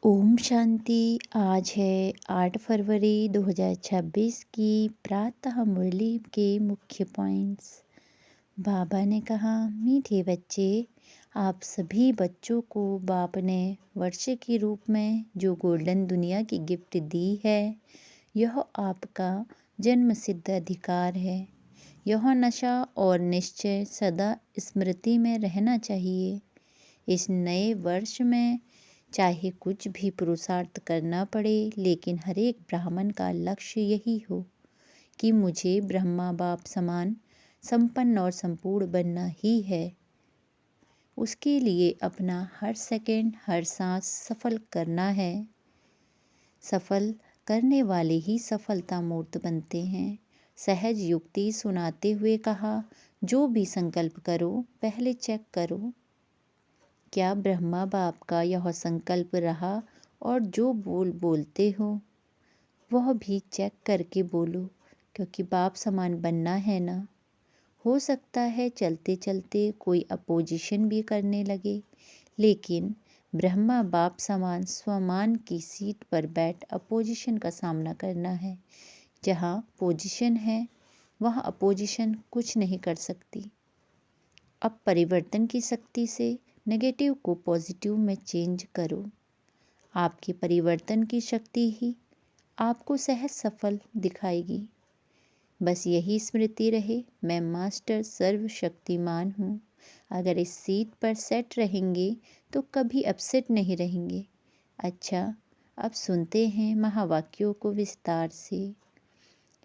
ओम शांति। आज है 8 फरवरी 2026 की प्रातः मुरली के मुख्य पॉइंट्स। बाबा ने कहा, मीठे बच्चे, आप सभी बच्चों को बाप ने वर्ष के रूप में जो गोल्डन दुनिया की गिफ्ट दी है, यह आपका जन्म सिद्ध अधिकार है। यह नशा और निश्चय सदा स्मृति में रहना चाहिए। इस नए वर्ष में चाहे कुछ भी पुरुषार्थ करना पड़े, लेकिन हर एक ब्राह्मण का लक्ष्य यही हो कि मुझे ब्रह्मा बाप समान संपन्न और संपूर्ण बनना ही है। उसके लिए अपना हर सेकंड, हर सांस सफल करना है। सफल करने वाले ही सफलता मूर्त बनते हैं। सहज युक्ति सुनाते हुए कहा, जो भी संकल्प करो पहले चेक करो क्या ब्रह्मा बाप का यह संकल्प रहा, और जो बोलते हो वह भी चेक करके बोलो, क्योंकि बाप समान बनना है ना। हो सकता है चलते चलते कोई अपोजिशन भी करने लगे, लेकिन ब्रह्मा बाप समान स्वमान की सीट पर बैठ अपोजिशन का सामना करना है। जहाँ पोजीशन है वहाँ अपोजिशन कुछ नहीं कर सकती। अब परिवर्तन की शक्ति से नेगेटिव को पॉजिटिव में चेंज करो। आपके परिवर्तन की शक्ति ही आपको सहज सफल दिखाएगी। बस यही स्मृति रहे, मैं मास्टर सर्वशक्तिमान हूँ। अगर इस सीट पर सेट रहेंगे तो कभी अपसेट नहीं रहेंगे। अच्छा, अब सुनते हैं महावाक्यों को विस्तार से।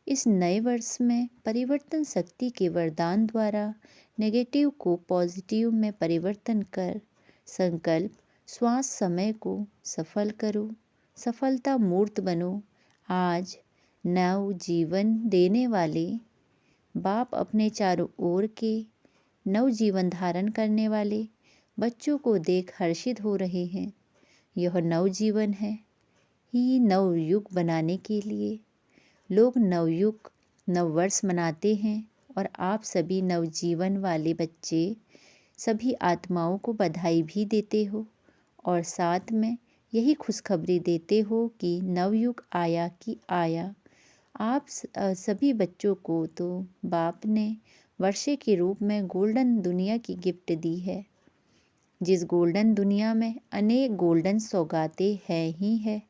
इस नए वर्ष में परिवर्तन शक्ति के वरदान द्वारा नेगेटिव को पॉजिटिव में परिवर्तन कर संकल्प श्वास समय को सफल करो, सफलता मूर्त बनो। आज नव जीवन देने वाले बाप अपने चारों ओर के नव जीवन धारण करने वाले बच्चों को देख हर्षित हो रहे हैं। यह नव जीवन है ही नव युग बनाने के लिए। लोग नवयुग नववर्ष मनाते हैं और आप सभी नवजीवन वाले बच्चे सभी आत्माओं को बधाई भी देते हो और साथ में यही खुशखबरी देते हो कि नवयुग आया कि आया। आप सभी बच्चों को तो बाप ने वर्षे के रूप में गोल्डन दुनिया की गिफ्ट दी है। जिस गोल्डन दुनिया में अनेक गोल्डन सौगातें हैं ही है।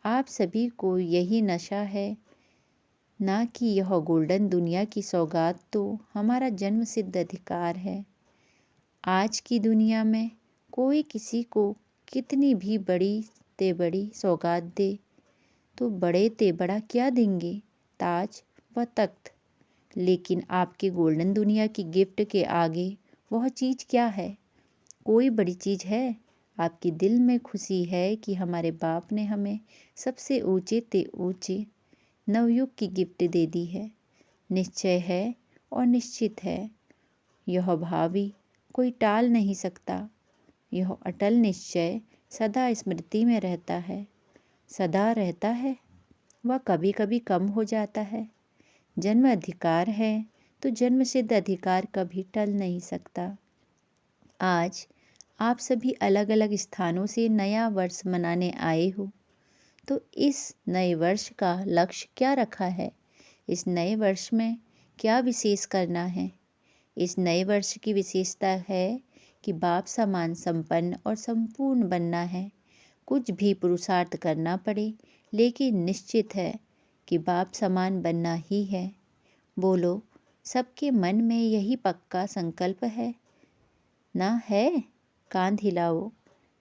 आप सभी को यही नशा है ना कि यह गोल्डन दुनिया की सौगात तो हमारा जन्म सिद्ध अधिकार है। आज की दुनिया में कोई किसी को कितनी भी बड़ी ते बड़ी सौगात दे तो बड़े ते बड़ा क्या देंगे, ताज व तख्त। लेकिन आपके गोल्डन दुनिया की गिफ्ट के आगे वह चीज़ क्या है? कोई बड़ी चीज़ है? आपके दिल में खुशी है कि हमारे बाप ने हमें सबसे ऊंचे ते ऊंचे नवयुग की गिफ्ट दे दी है। निश्चय है और निश्चित है। यह भावी कोई टाल नहीं सकता। यह अटल निश्चय सदा स्मृति में रहता है, सदा रहता है। वह कभी कभी कम हो जाता है। जन्म अधिकार है तो जन्म सिद्ध अधिकार कभी टल नहीं सकता। आज आप सभी अलग अलग स्थानों से नया वर्ष मनाने आए हो, तो इस नए वर्ष का लक्ष्य क्या रखा है? इस नए वर्ष में क्या विशेष करना है? इस नए वर्ष की विशेषता है कि बाप समान संपन्न और संपूर्ण बनना है। कुछ भी पुरुषार्थ करना पड़े, लेकिन निश्चित है कि बाप समान बनना ही है। बोलो, सबके मन में यही पक्का संकल्प है ना? है? कान हिलाओ।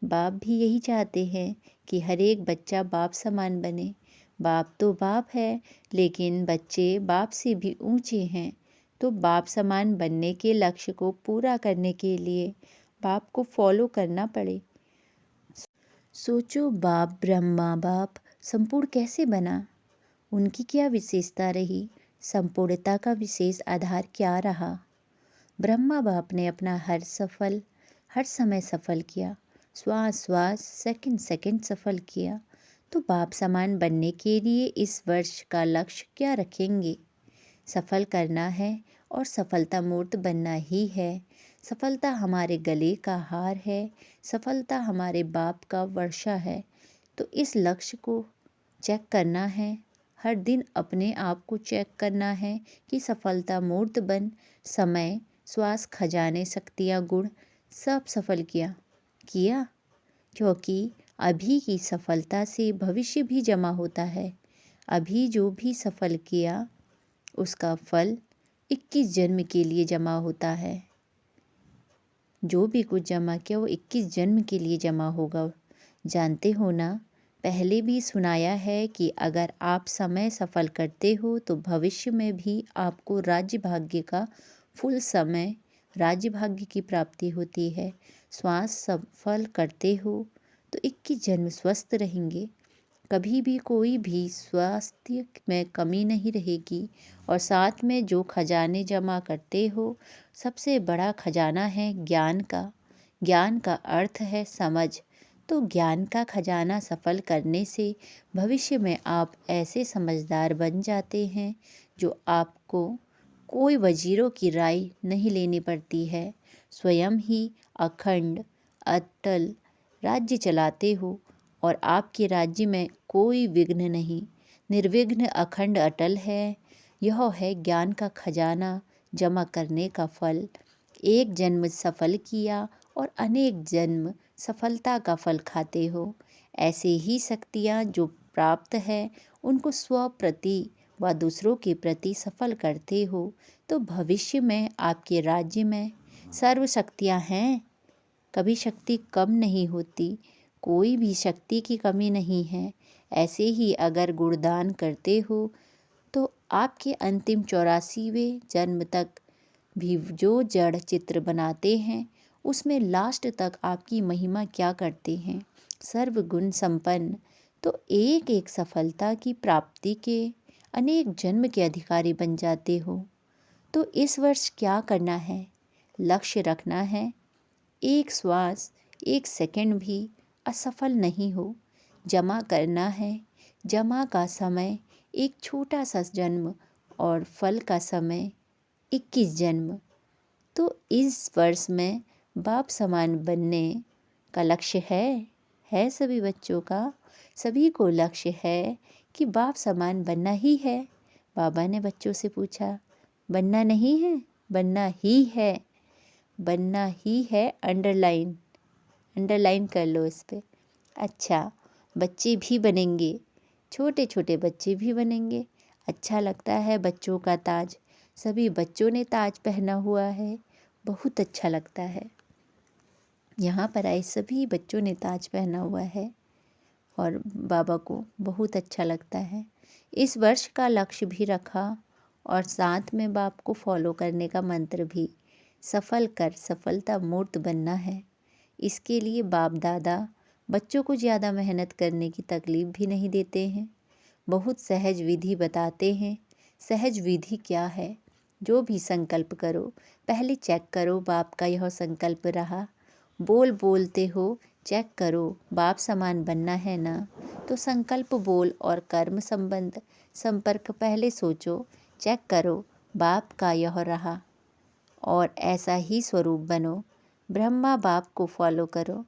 बाप भी यही चाहते हैं कि हर एक बच्चा बाप समान बने। बाप तो बाप है, लेकिन बच्चे बाप से भी ऊंचे हैं। तो बाप समान बनने के लक्ष्य को पूरा करने के लिए बाप को फॉलो करना पड़े। सोचो, बाप ब्रह्मा बाप संपूर्ण कैसे बना? उनकी क्या विशेषता रही? संपूर्णता का विशेष आधार क्या रहा? ब्रह्मा बाप ने अपना हर समय सफल किया, श्वास श्वास सेकंड सेकंड सफल किया। तो बाप समान बनने के लिए इस वर्ष का लक्ष्य क्या रखेंगे? सफल करना है और सफलता मूर्त बनना ही है। सफलता हमारे गले का हार है, सफलता हमारे बाप का वर्षा है। तो इस लक्ष्य को चेक करना है, हर दिन अपने आप को चेक करना है कि सफलता मूर्त बन, समय, श्वास, खजाने, शक्तियाँ, गुण सब सफल किया क्योंकि अभी की सफलता से भविष्य भी जमा होता है। अभी जो भी सफल किया उसका फल 21 जन्म के लिए जमा होता है। जो भी कुछ जमा किया वो 21 जन्म के लिए जमा होगा। जानते हो ना, पहले भी सुनाया है कि अगर आप समय सफल करते हो तो भविष्य में भी आपको राज्य भाग्य का फुल समय, राज्य भाग्य की प्राप्ति होती है। श्वास सफल करते हो तो 21 जन्म स्वस्थ रहेंगे, कभी भी कोई भी स्वास्थ्य में कमी नहीं रहेगी। और साथ में जो खजाने जमा करते हो, सबसे बड़ा खजाना है ज्ञान का। ज्ञान का अर्थ है समझ। तो ज्ञान का खजाना सफल करने से भविष्य में आप ऐसे समझदार बन जाते हैं जो आपको कोई वजीरों की राय नहीं लेनी पड़ती है। स्वयं ही अखंड अटल राज्य चलाते हो और आपके राज्य में कोई विघ्न नहीं, निर्विघ्न अखंड अटल है। यह है ज्ञान का खजाना जमा करने का फल। एक जन्म सफल किया और अनेक जन्म सफलता का फल खाते हो। ऐसे ही शक्तियाँ जो प्राप्त है उनको स्व प्रति व दूसरों के प्रति सफल करते हो तो भविष्य में आपके राज्य में सर्व शक्तियाँ हैं। कभी शक्ति कम नहीं होती, कोई भी शक्ति की कमी नहीं है। ऐसे ही अगर गुणदान करते हो तो आपके अंतिम 84वें जन्म तक भी जो जड़ चित्र बनाते हैं उसमें लास्ट तक आपकी महिमा क्या करते हैं, सर्वगुण संपन्न। तो एक एक सफलता की प्राप्ति के अनेक जन्म के अधिकारी बन जाते हो। तो इस वर्ष क्या करना है? लक्ष्य रखना है, एक श्वास, एक सेकंड भी असफल नहीं हो। जमा करना है, जमा का समय एक छोटा सा जन्म और फल का समय 21 जन्म। तो इस वर्ष में बाप समान बनने का लक्ष्य है सभी बच्चों का। सभी को लक्ष्य है कि बाप समान बनना ही है। बाबा ने बच्चों से पूछा, बनना नहीं है? बनना ही है, बनना ही है। अंडरलाइन कर लो इस पे। अच्छा, बच्चे भी बनेंगे, छोटे छोटे बच्चे भी बनेंगे। अच्छा लगता है बच्चों का ताज। सभी बच्चों ने ताज पहना हुआ है, बहुत अच्छा लगता है। यहाँ पर आए सभी बच्चों ने ताज पहना हुआ है और बाबा को बहुत अच्छा लगता है। इस वर्ष का लक्ष्य भी रखा और साथ में बाप को फॉलो करने का मंत्र भी, सफल कर सफलता मूर्त बनना है। इसके लिए बाप दादा बच्चों को ज़्यादा मेहनत करने की तकलीफ़ भी नहीं देते हैं, बहुत सहज विधि बताते हैं। सहज विधि क्या है? जो भी संकल्प करो पहले चेक करो बाप का यह संकल्प रहा। बोलते हो चेक करो बाप समान बनना है ना, तो संकल्प बोल और कर्म संबंध संपर्क पहले सोचो, चेक करो बाप का यह रहा और ऐसा ही स्वरूप बनो। ब्रह्मा बाप को फॉलो करो।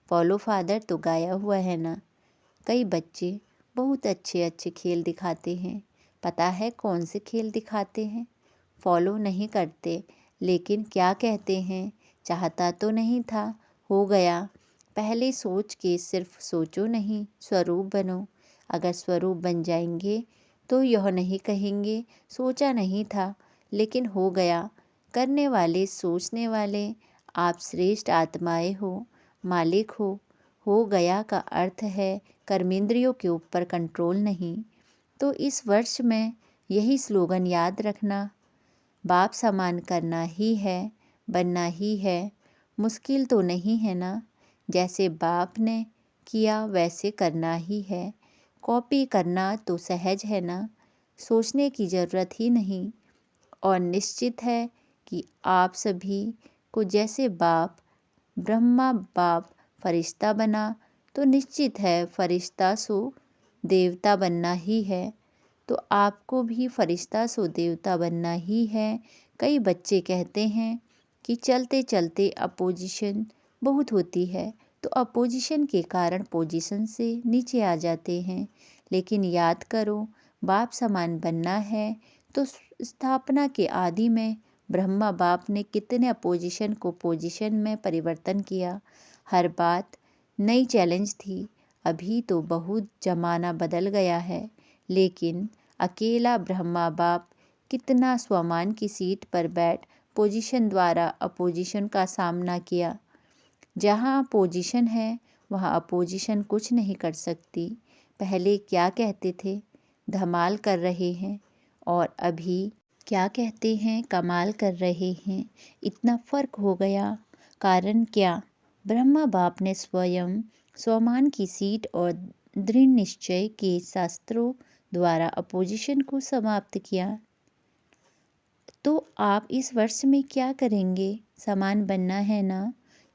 फॉलो फादर तो गाया हुआ है ना। कई बच्चे बहुत अच्छे अच्छे खेल दिखाते हैं, पता है कौन से खेल दिखाते हैं? फॉलो नहीं करते, लेकिन क्या कहते हैं, चाहता तो नहीं था, हो गया। पहले सोच के सिर्फ सोचो नहीं, स्वरूप बनो। अगर स्वरूप बन जाएंगे तो यह नहीं कहेंगे सोचा नहीं था लेकिन हो गया। करने वाले, सोचने वाले आप श्रेष्ठ आत्माएं हो, मालिक हो गया का अर्थ है कर्मेंद्रियों के ऊपर कंट्रोल नहीं। तो इस वर्ष में यही स्लोगन याद रखना, बाप समान करना ही है, बनना ही है। मुश्किल तो नहीं है ना, जैसे बाप ने किया वैसे करना ही है। कॉपी करना तो सहज है ना, सोचने की ज़रूरत ही नहीं। और निश्चित है कि आप सभी को जैसे बाप ब्रह्मा बाप फरिश्ता बना, तो निश्चित है फरिश्ता सो देवता बनना ही है। तो आपको भी फरिश्ता सो देवता बनना ही है। कई बच्चे कहते हैं कि चलते चलते अपोजिशन बहुत होती है, तो अपोजिशन के कारण पोजीशन से नीचे आ जाते हैं। लेकिन याद करो, बाप समान बनना है तो स्थापना के आदि में ब्रह्मा बाप ने कितने अपोजिशन को पोजीशन में परिवर्तन किया। हर बात नई चैलेंज थी। अभी तो बहुत जमाना बदल गया है, लेकिन अकेला ब्रह्मा बाप कितना स्वमान की सीट पर बैठ पोजीशन द्वारा अपोजिशन का सामना किया। जहाँ पोजीशन है वहाँ अपोजिशन कुछ नहीं कर सकती। पहले क्या कहते थे, धमाल कर रहे हैं, और अभी क्या कहते हैं, कमाल कर रहे हैं। इतना फर्क हो गया। कारण क्या? ब्रह्मा बाप ने स्वयं स्वमान की सीट और दृढ़ निश्चय के शास्त्रों द्वारा अपोजिशन को समाप्त किया। तो आप इस वर्ष में क्या करेंगे? समान बनना है ना?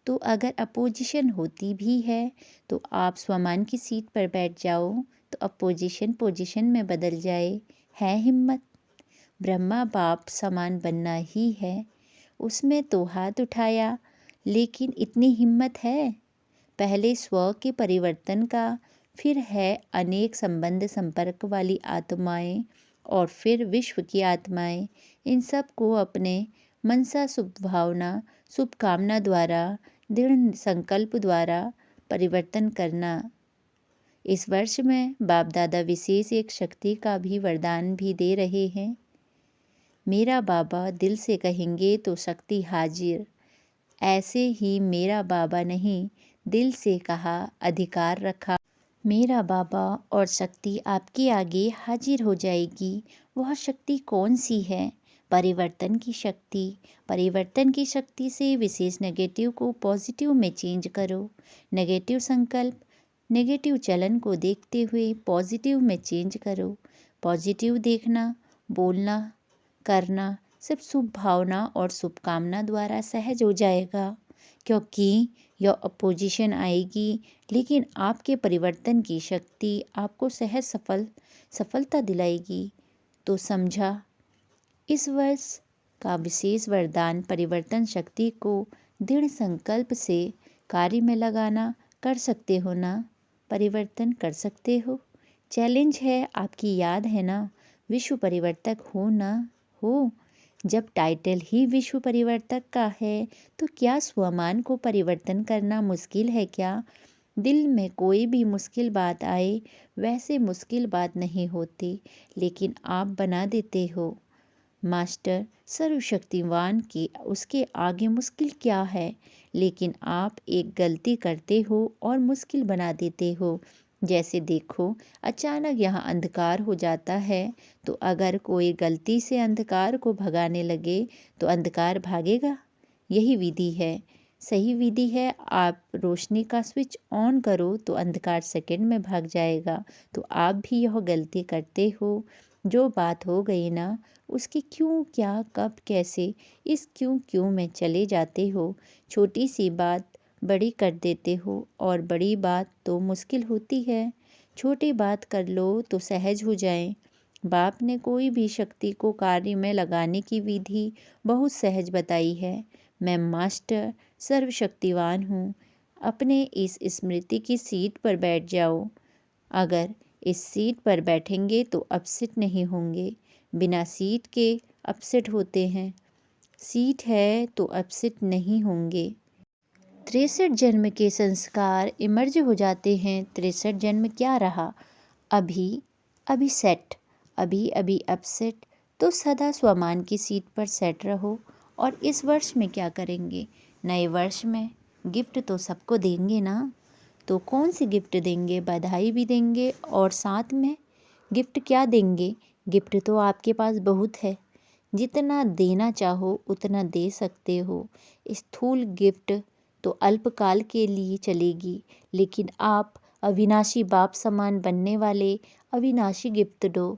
तो अगर अपोजिशन होती भी है तो आप स्वमान की सीट पर बैठ जाओ तो अपोजिशन पोजीशन में बदल जाए। है हिम्मत? ब्रह्मा बाप समान बनना ही है, उसमें तो हाथ उठाया, लेकिन इतनी हिम्मत है? पहले स्व के परिवर्तन का, फिर है अनेक संबंध संपर्क वाली आत्माएं, और फिर विश्व की आत्माएं। इन सब को अपने मनसा शुभ भावना शुभकामना द्वारा दृढ़ संकल्प द्वारा परिवर्तन करना। इस वर्ष में बाप दादा विशेष एक शक्ति का भी वरदान भी दे रहे हैं। मेरा बाबा दिल से कहेंगे तो शक्ति हाजिर। ऐसे ही मेरा बाबा नहीं, दिल से कहा, अधिकार रखा। मेरा बाबा और शक्ति आपके आगे हाजिर हो जाएगी। वह शक्ति कौन सी है? परिवर्तन की शक्ति। परिवर्तन की शक्ति से विशेष नेगेटिव को पॉजिटिव में चेंज करो। नेगेटिव संकल्प, नेगेटिव चलन को देखते हुए पॉजिटिव में चेंज करो। पॉजिटिव देखना, बोलना, करना सब शुभ भावना और शुभकामना द्वारा सहज हो जाएगा, क्योंकि यह अपोजिशन आएगी, लेकिन आपके परिवर्तन की शक्ति आपको सहज सफलता दिलाएगी। तो समझा, इस वर्ष का विशेष वरदान परिवर्तन शक्ति को दृढ़ संकल्प से कार्य में लगाना। कर सकते हो ना? परिवर्तन कर सकते हो? चैलेंज है, आपकी याद है ना? विश्व परिवर्तक हो ना? हो। जब टाइटल ही विश्व परिवर्तक का है तो क्या स्वमान को परिवर्तन करना मुश्किल है क्या? दिल में कोई भी मुश्किल बात आए, वैसे मुश्किल बात नहीं होती, लेकिन आप बना देते हो। मास्टर सर्वशक्तिवान की उसके आगे मुश्किल क्या है? लेकिन आप एक गलती करते हो और मुश्किल बना देते हो। जैसे देखो, अचानक यहाँ अंधकार हो जाता है, तो अगर कोई गलती से अंधकार को भगाने लगे तो अंधकार भागेगा? यही विधि है, सही विधि है। आप रोशनी का स्विच ऑन करो तो अंधकार सेकंड में भाग जाएगा। तो आप भी यह गलती करते हो। जो बात हो गई ना, उसकी क्यों, क्या, कब, कैसे, इस क्यों में चले जाते हो। छोटी सी बात बड़ी कर देते हो, और बड़ी बात तो मुश्किल होती है। छोटी बात कर लो तो सहज हो जाए। बाप ने कोई भी शक्ति को कार्य में लगाने की विधि बहुत सहज बताई है। मैं मास्टर सर्वशक्तिवान हूँ। अपने इस स्मृति की सीट पर बैठ जाओ। अगर इस सीट पर बैठेंगे तो अपसेट नहीं होंगे। बिना सीट के अपसेट होते हैं, सीट है तो अपसेट नहीं होंगे। 63 जन्म के संस्कार इमर्ज हो जाते हैं। 63 जन्म क्या रहा? अभी सेट, अभी अपसेट। तो सदा स्वमान की सीट पर सेट रहो। और इस वर्ष में क्या करेंगे? नए वर्ष में गिफ्ट तो सबको देंगे ना? तो कौन सी गिफ्ट देंगे? बधाई भी देंगे, और साथ में गिफ्ट क्या देंगे? गिफ्ट तो आपके पास बहुत है, जितना देना चाहो उतना दे सकते हो। स्थूल गिफ्ट तो अल्पकाल के लिए चलेगी, लेकिन आप अविनाशी बाप समान बनने वाले अविनाशी गिफ्ट दो।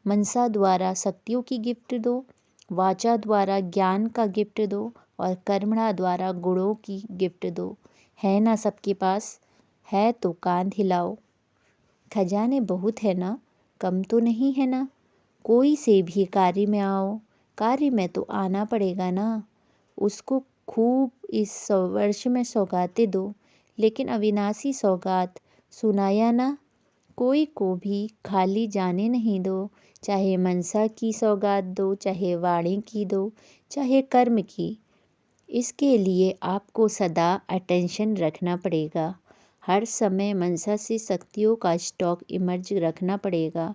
मनसा द्वारा शक्तियों की गिफ्ट दो, वाचा द्वारा ज्ञान का गिफ्ट दो, और कर्मणा द्वारा गुणों की गिफ्ट दो। है ना सबके पास? है तो कान हिलाओ। खजाने बहुत है ना, कम तो नहीं है ना? कोई से भी कार्य में आओ, कार्य में तो आना पड़ेगा ना। उसको खूब इस वर्ष में सौगातें दो, लेकिन अविनाशी सौगात सुनाया ना, कोई को भी खाली जाने नहीं दो। चाहे मनसा की सौगात दो, चाहे वाणी की दो, चाहे कर्म की। इसके लिए आपको सदा अटेंशन रखना पड़ेगा। हर समय मनसा से शक्तियों का स्टॉक इमर्ज रखना पड़ेगा।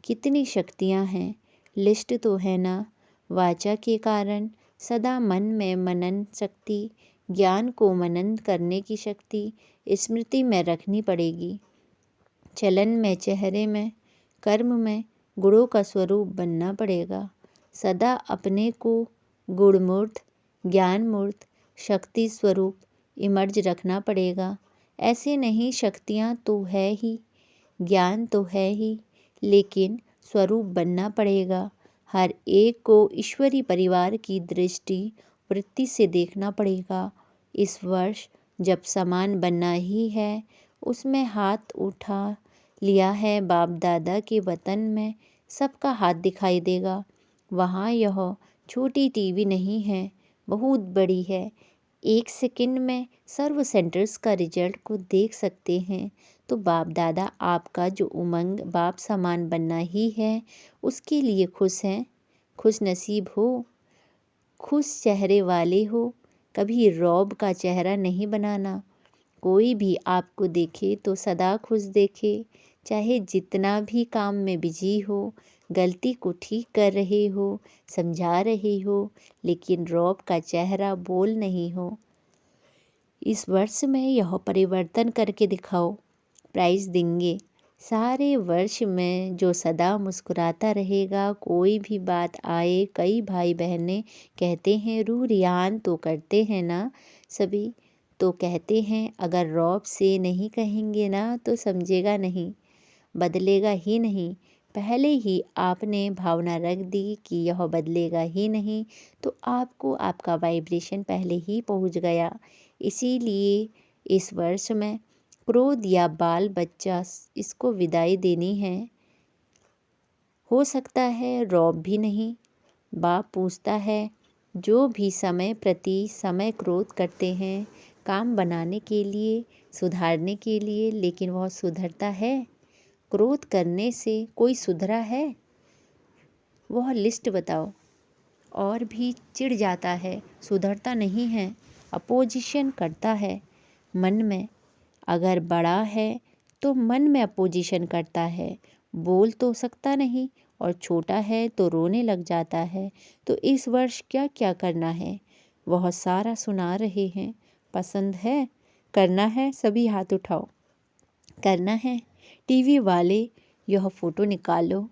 कितनी शक्तियाँ हैं, लिस्ट तो है ना। वाचा के कारण सदा मन में मनन शक्ति, ज्ञान को मनन करने की शक्ति स्मृति में रखनी पड़ेगी। चलन में, चेहरे में, कर्म में गुणों का स्वरूप बनना पड़ेगा। सदा अपने को गुणमूर्त, ज्ञानमूर्त, शक्ति स्वरूप इमर्ज रखना पड़ेगा। ऐसे नहीं, शक्तियाँ तो है ही, ज्ञान तो है ही, लेकिन स्वरूप बनना पड़ेगा। हर एक को ईश्वरी परिवार की दृष्टि वृत्ति से देखना पड़ेगा। इस वर्ष जब समान बनना ही है, उसमें हाथ उठा लिया है बाप दादा के वतन में, सबका हाथ दिखाई देगा। वहाँ यह छोटी टीवी नहीं है, बहुत बड़ी है। 1 सेकंड में सर्व सेंटर्स का रिजल्ट को देख सकते हैं। तो बाप दादा आपका जो उमंग बाप समान बनना ही है, उसके लिए खुश हैं। खुश नसीब हो, खुश चेहरे वाले हो। कभी रौब का चेहरा नहीं बनाना। कोई भी आपको देखे तो सदा खुश देखे। चाहे जितना भी काम में बिजी हो, गलती को ठीक कर रहे हो, समझा रहे हो, लेकिन रौब का चेहरा बोल नहीं हो। इस वर्ष में यह परिवर्तन करके दिखाओ, प्राइज देंगे। सारे वर्ष में जो सदा मुस्कुराता रहेगा, कोई भी बात आए। कई भाई बहनें कहते हैं रूह रियान तो करते हैं ना सभी, तो कहते हैं अगर रौब से नहीं कहेंगे ना तो समझेगा नहीं, बदलेगा ही नहीं। पहले ही आपने भावना रख दी कि यह बदलेगा ही नहीं, तो आपको आपका वाइब्रेशन पहले ही पहुंच गया। इसीलिए इस वर्ष में क्रोध या बाल बच्चा, इसको विदाई देनी है। हो सकता है रौब भी नहीं। बाप पूछता है, जो भी समय प्रति समय क्रोध करते हैं काम बनाने के लिए, सुधारने के लिए, लेकिन वह सुधरता है? क्रोध करने से कोई सुधरा है? वह लिस्ट बताओ। और भी चिढ़ जाता है, सुधरता नहीं है, अपोजिशन करता है मन में। अगर बड़ा है तो मन में अपोजिशन करता है, बोल तो सकता नहीं, और छोटा है तो रोने लग जाता है। तो इस वर्ष क्या क्या करना है, वह सारा सुना रहे हैं। पसंद है, करना है, सभी हाथ उठाओ। करना है। टीवी वाले यह फ़ोटो निकालो,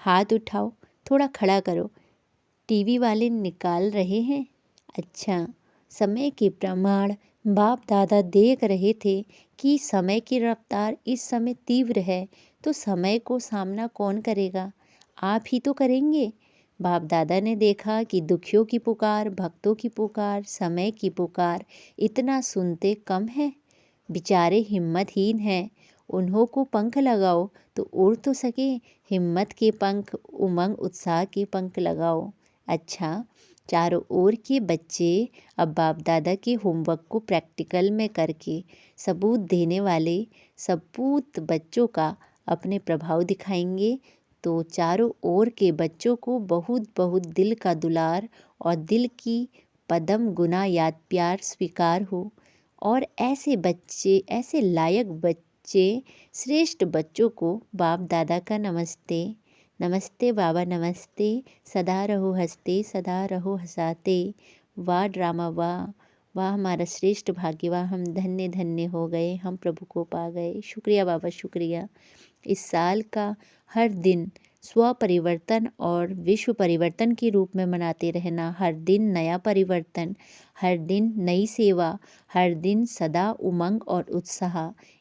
हाथ उठाओ, थोड़ा खड़ा करो। टीवी वाले निकाल रहे हैं। अच्छा, समय के प्रमाण बाप दादा देख रहे थे कि समय की रफ्तार इस समय तीव्र है, तो समय को सामना कौन करेगा? आप ही तो करेंगे। बाप दादा ने देखा कि दुखियों की पुकार, भक्तों की पुकार, समय की पुकार इतना सुनते कम है, बेचारे हिम्मतहीन हैं। उन्हों को पंख लगाओ तो उड़ तो सके। हिम्मत के पंख, उमंग उत्साह के पंख लगाओ। अच्छा, चारों ओर के बच्चे अब बाप दादा के होमवर्क को प्रैक्टिकल में करके सबूत देने वाले सबूत बच्चों का अपने प्रभाव दिखाएंगे। तो चारों ओर के बच्चों को बहुत बहुत दिल का दुलार और दिल की पदम गुना याद प्यार स्वीकार हो। और ऐसे बच्चे, ऐसे लायक बच्चे, श्रेष्ठ बच्चों को बाप दादा का नमस्ते। नमस्ते बाबा, नमस्ते। सदा रहो हंसते, सदा रहो हंसाते। वाह ड्रामा, वाह वाह, हमारा श्रेष्ठ भाग्य, वाह हम धन्य धन्य हो गए, हम प्रभु को पा गए। शुक्रिया बाबा, शुक्रिया। इस साल का हर दिन स्व परिवर्तन और विश्व परिवर्तन के रूप में मनाते रहना। हर दिन नया परिवर्तन, हर दिन नई सेवा, हर दिन सदा उमंग और उत्साह।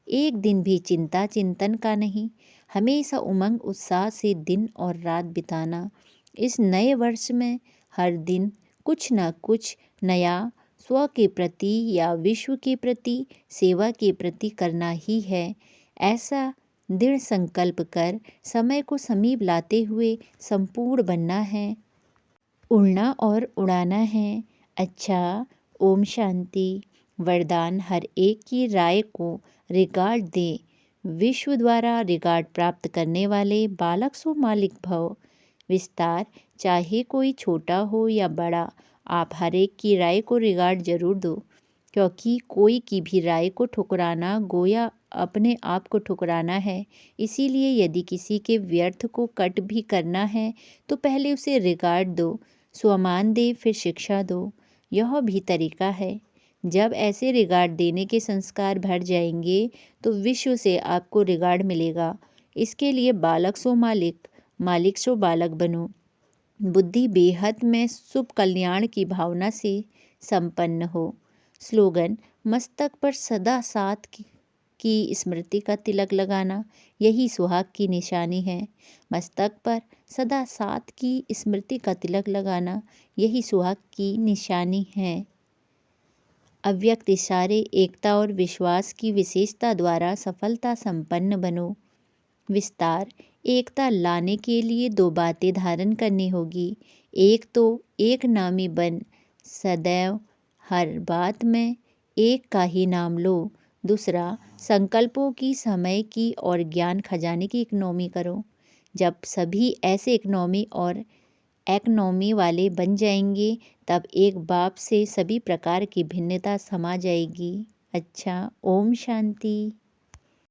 एक दिन भी चिंता चिंतन का नहीं, हमेशा उमंग उत्साह से दिन और रात बिताना। इस नए वर्ष में हर दिन कुछ न कुछ नया स्व के प्रति या विश्व के प्रति, सेवा के प्रति करना ही है। ऐसा दृढ़ संकल्प कर समय को समीप लाते हुए संपूर्ण बनना है। उड़ना और उड़ाना है। अच्छा, ओम शांति। वरदान, हर एक की राय को रिगार्ड दे। विश्व द्वारा रिगार्ड प्राप्त करने वाले बालक सो मालिक भव। विस्तार, चाहे कोई छोटा हो या बड़ा, आप हर एक की राय को रिगार्ड जरूर दो, क्योंकि कोई की भी राय को ठुकराना गोया अपने आप को ठुकराना है। इसीलिए यदि किसी के व्यर्थ को कट भी करना है तो पहले उसे रिगार्ड दो, स्वमान दे, फिर शिक्षा दो। यह भी तरीका है। जब ऐसे रिगार्ड देने के संस्कार भर जाएंगे तो विश्व से आपको रिगार्ड मिलेगा। इसके लिए बालक सो मालिक, मालिक सो बालक बनो। बुद्धि बेहद में शुभ कल्याण की भावना से संपन्न हो। स्लोगन, मस्तक पर सदा साथ की स्मृति का तिलक लगाना यही सुहाग की निशानी है। मस्तक पर सदा साथ की स्मृति का तिलक लगाना यही सुहाग की निशानी है। अव्यक्त इशारे, एकता और विश्वास की विशेषता द्वारा सफलता संपन्न बनो। विस्तार, एकता लाने के लिए दो बातें धारण करनी होगी। एक तो एक नामी बन सदैव हर बात में एक का ही नाम लो। दूसरा, संकल्पों की, समय की और ज्ञान खजाने की इकनॉमी करो। जब सभी ऐसे इकनॉमी और इकनॉमी वाले बन जाएंगे तब एक बाप से सभी प्रकार की भिन्नता समा जाएगी। अच्छा, ओम शांति।